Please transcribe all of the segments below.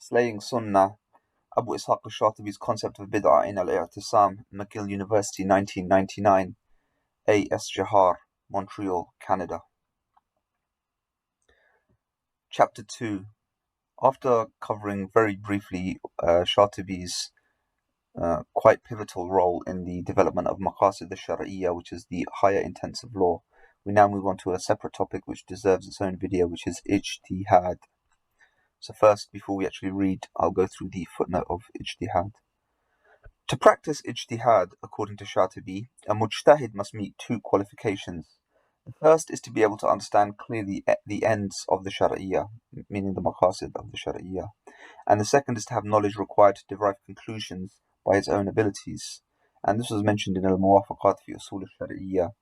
Slaying Sunnah, Abu Ishaq al-Shatibi's concept of Bid'ah in al-Iʻtiṣām, McGill University, 1999, A.S. Jahar, Montreal, Canada. Chapter 2. After covering very briefly Shatibi's quite pivotal role in the development of maqasid al-Shar'iyya, which is the higher intents of law, we now move on to a separate topic which deserves its own video, which is Ijtihad. So first, before we actually read, I'll go through the footnote of Ijtihad. To practice Ijtihad, according to Shatibi, a mujtahid must meet two qualifications. The first is to be able to understand clearly the ends of the Shar'iyya, meaning the maqasid of the Shar'iyya. And the second is to have knowledge required to derive conclusions by his own abilities. And this was mentioned in al-Muwafaqat fi Usul al-Shar'iyya.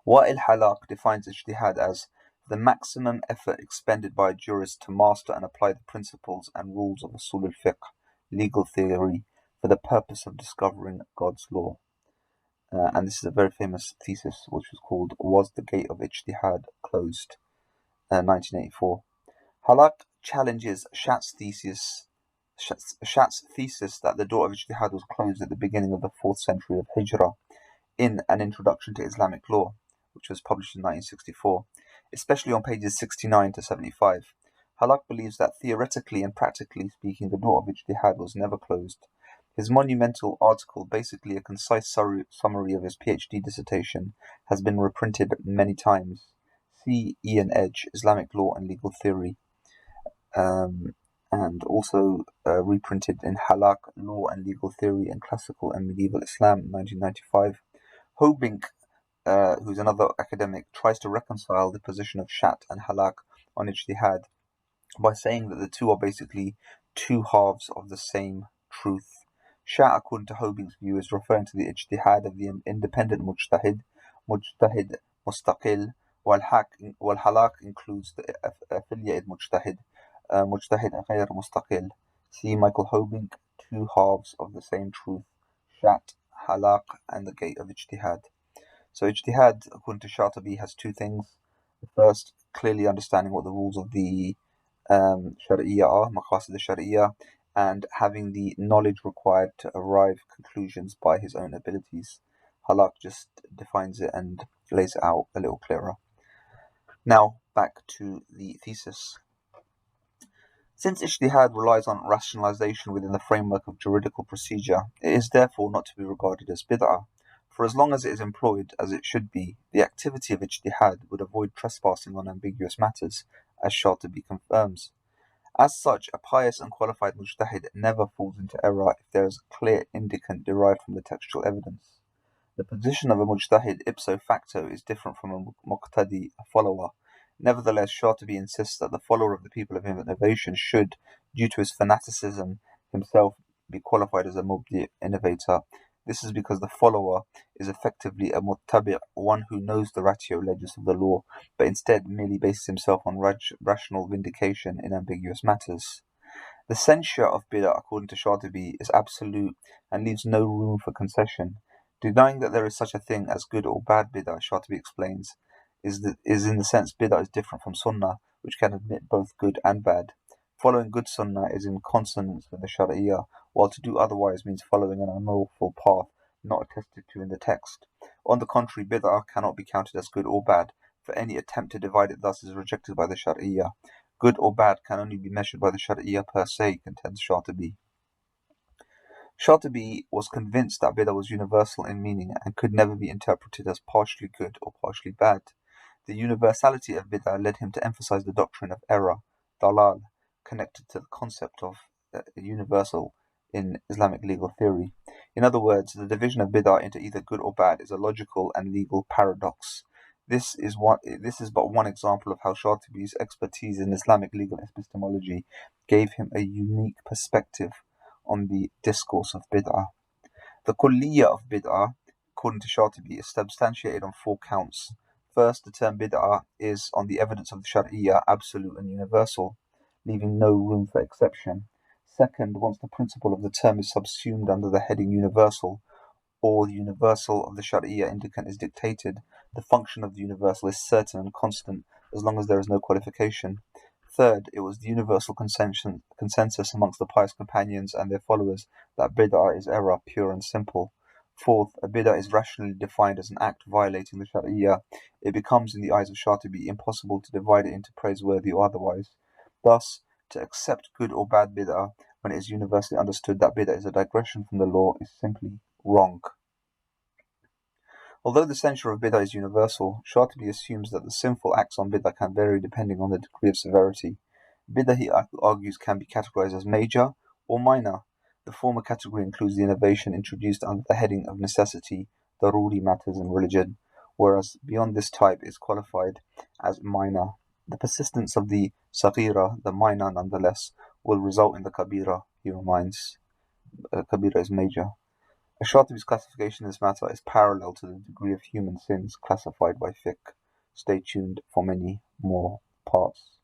Wa'il Halaq defines Ijtihad as the maximum effort expended by a jurist to master and apply the principles and rules of Usul al-Fiqh, legal theory, for the purpose of discovering God's law. And this is a very famous thesis which was called Was the Gate of Ijtihad Closed? 1984. Halaq challenges Shat's thesis that the door of Ijtihad was closed at the beginning of the 4th century of Hijrah in An Introduction to Islamic Law, which was published in 1964, especially on pages 69 to 75. Halaq believes that theoretically and practically speaking, the door of Ijtihad was never closed. His monumental article, basically a concise summary of his PhD dissertation, has been reprinted many times. See Ian Edge, Islamic Law and Legal Theory, and also reprinted in Halaq, Law and Legal Theory in Classical and Medieval Islam, 1995. Hobink, who's another academic, tries to reconcile the position of Shat and Halaq on Ijtihad by saying that the two are basically two halves of the same truth. Shat, according to Hobink's view, is referring to the Ijtihad of the independent mujtahid mustaqil, while Halaq includes the affiliated mujtahid ghayr mustaqil. See Michael Hobink, Two Halves of the Same Truth, Shat, Halaq, and the Gate of Ijtihad. So Ijtihad, according to Shatibi, has two things. The first, clearly understanding what the rules of the Shar'iyya are, maqasid al-Shar'iyya, and having the knowledge required to arrive conclusions by his own abilities. Halaq just defines it and lays it out a little clearer. Now, back to the thesis. Since Ijtihad relies on rationalization within the framework of juridical procedure, it is therefore not to be regarded as bid'ah. For as long as it is employed as it should be, the activity of Ijtihad would avoid trespassing on ambiguous matters, as Shatibi confirms. As such, a pious and qualified mujtahid never falls into error if there is a clear indicant derived from the textual evidence. The position of a mujtahid ipso facto is different from a muqtadi, a follower. Nevertheless, Shatibi insists that the follower of the people of innovation should, due to his fanaticism, himself be qualified as a mubdi, innovator. This is because the follower is effectively a muttabi', one who knows the ratio legis of the law, but instead merely bases himself on rational vindication in ambiguous matters. The censure of bid'ah, according to Shatibi, is absolute and leaves no room for concession. Denying that there is such a thing as good or bad bid'ah, Shatibi explains, is in the sense bid'ah is different from sunnah, which can admit both good and bad. Following good sunnah is in consonance with the Shar'iyya, while to do otherwise means following an unlawful path not attested to in the text. On the contrary, bid'ah cannot be counted as good or bad, for any attempt to divide it thus is rejected by the Shar'iyya. Good or bad can only be measured by the Shar'iyya per se, contends Shatibi. Shatibi was convinced that bid'ah was universal in meaning and could never be interpreted as partially good or partially bad. The universality of bid'ah led him to emphasize the doctrine of error, dalal, connected to the concept of universal in Islamic legal theory. In other words, the division of bid'ah into either good or bad is a logical and legal paradox. This is but one example of how Shatibi's expertise in Islamic legal epistemology gave him a unique perspective on the discourse of bid'ah. The kunya of bid'ah, according to Shatibi, is substantiated on 4 counts. First, the term bid'ah is, on the evidence of the Shar'iyya, absolute and universal, leaving no room for exception. Second, once the principle of the term is subsumed under the heading universal, or the universal of the Shar'iyya indicant is dictated, the function of the universal is certain and constant as long as there is no qualification. Third, it was the universal consensus amongst the pious companions and their followers that bid'ah is error, pure and simple. Fourth, a bid'ah is rationally defined as an act violating the Shari'ah. It becomes, in the eyes of Shatibi, impossible to divide it into praiseworthy or otherwise. Thus, to accept good or bad bid'ah, when it is universally understood that bid'ah is a digression from the law, is simply wrong. Although the censure of bid'ah is universal, Shatibi assumes that the sinful acts on bid'ah can vary depending on the degree of severity. Bid'ah, he argues, can be categorized as major or minor. The former category includes the innovation introduced under the heading of necessity, daruri matters in religion, whereas beyond this type is qualified as minor. The persistence of the saghira, the minor nonetheless, will result in the kabira, he reminds. Kabira is major. Al-Shatibi's classification in this matter is parallel to the degree of human sins classified by fiqh. Stay tuned for many more parts.